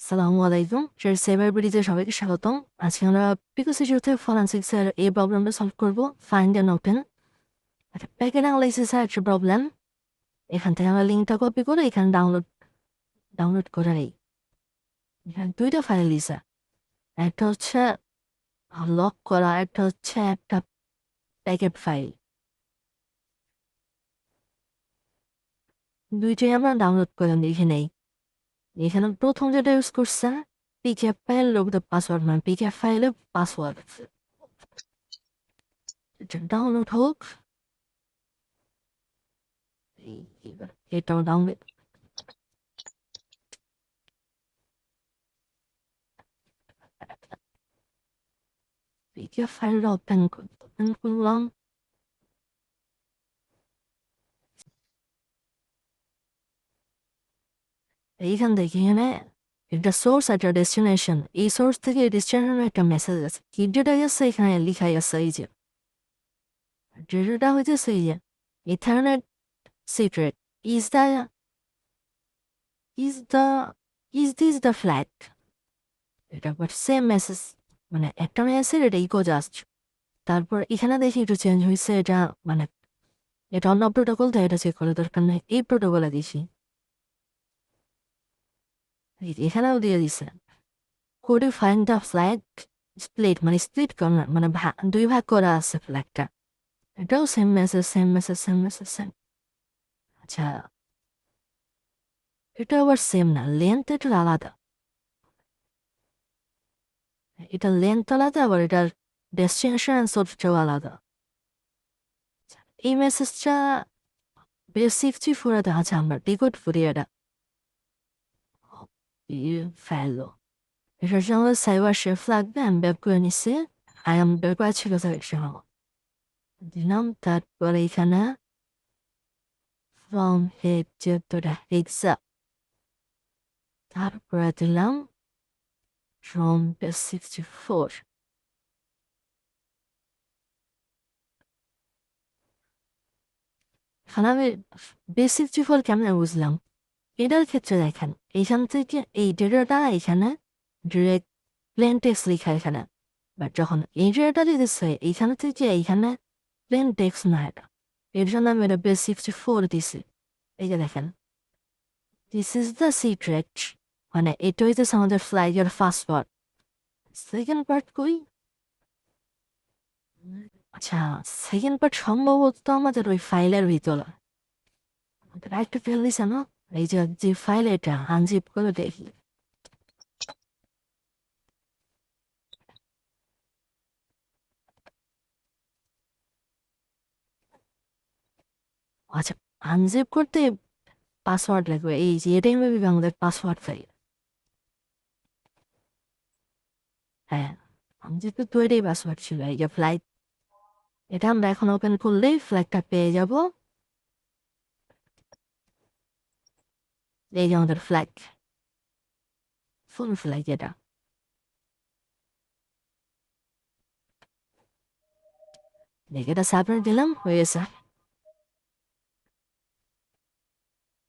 আসসালামু আলাইকুম সাইবারবিডিতে সবাইকে স্বাগতম। আজকে আমরা পিকোসিকিউরিটি ফরেনসিক্সের এই প্রবলেমটা সলভ করব। ফাইন্ড অ্যান্ড ওপেন একটা প্যাকেট অ্যানালাইসিসের একটা প্রবলেম। এখান থেকে আমরা লিঙ্কটা কপি করে এখানে ডাউনলোড করে নিই। এখানে দুইটা ফাইল দিছে, একটা হচ্ছে লক করা, একটা হচ্ছে একটা প্যাকেট ফাইল। দুইটাই আমরা ডাউনলোড করে দেখে নেই। এখানে প্রথম যেটা ইউজ করছে পিকেএফ ফাইল পাসওয়ার্ড, মানে পিকেএফ ফাইলের পাসওয়ার্ড। এটা ডাউনলোড হোক, এটাও ডাউনলোড। পিকেএফ ফাইলটা ওপেন করলাম। এইখান থেকে এখানে একটা সোর্স একটা ডেস্টিনেশন, এই সোর্স থেকে ডেস্টিনেশনের একটা মেসেজ আছে। কি যেটা গেছে এখানে লিখাই আছে, এই যে যেটা হইতেছে এই যে ethernet secret is the is the is this the flag. এটা বাট সেম মেসেজ, মানে একটা মেসেজ এটা ইকো জাস্ট। তারপর এখানে দেখি একটু চেঞ্জ হয়েছে, এটা মানে এটা অন্য প্রোটোকল, তো এটা চেক করার দরকার নেই, এই প্রোটোকলে দিছি। এখানেও দিয়ে দিছে code find the flag split, মানে স্প্লিট করা, মানে দুই ভাগ করা আছে ফ্ল্যাগটা। এটাও same message same message same message same. আচ্ছা, এটা আবার সেম না, লেন্থ এটা আলাদা। এটা লেন্থ আলাদা, আবার এটার ডেস্টিনেশন সোর্সটাও আলাদা। এই মেসেজটা বেসিকটি ফুরে দেখা আছে, আমরা ডিকোড ফুরি এটা ফেলো। এটার সঙ্গে সাইবার শেফ লাগবে, আমি বের করে নিছি। আমি বের করা ছিল দিলাম। তারপরে এখানে from head to the exam, তারপরে দিলাম from the 64। এখানে আমি বেসিক 64 কেমন বুঝলাম, এটার ক্ষেত্রে দেখেন এইখান থেকে এই ডেটাটা এখানে ডিরেক্ট প্লেন টেক্সট লেখা এখানে, বাট যখন এই ডেটাটা দিতেছে এইখানে থেকে এইখানে প্লেন টেক্সট না, এটা এর জন্য আমি এটা বেস 64 দিছি। এই যে দেখেন, দিস ইজ দ্য সিক্রেট, মানে এটা হইতেছে আমাদের ফ্লাইটের ফার্স্ট পার্ট। সেকেন্ড পার্ট কই? আচ্ছা, সেকেন্ড পার্ট সম্ভবত আমাদের ওই ফাইলের ভিতরে একটা ফেল দিছে না। এই যে ফাইল, এটা আনজিপ করে দেখি। আচ্ছা, আনজিপ করতে পাসওয়ার্ড লাগবে, এই যে এটাই মেবি আমাদের পাসওয়ার্ড ফাইল। হ্যাঁ, আনজিপে তো এটাই পাসওয়ার্ড ছিল, এই যে ফ্লাইট। এটা আমরা এখন ওপেন করলেই ফ্ল্যাগটা পেয়ে যাব। এই যে আমাদের ফ্ল্যাগ, ফুল ফ্ল্যাগ এটা। দেখে এটা সাবমিট দিলাম, হয়ে গেছে।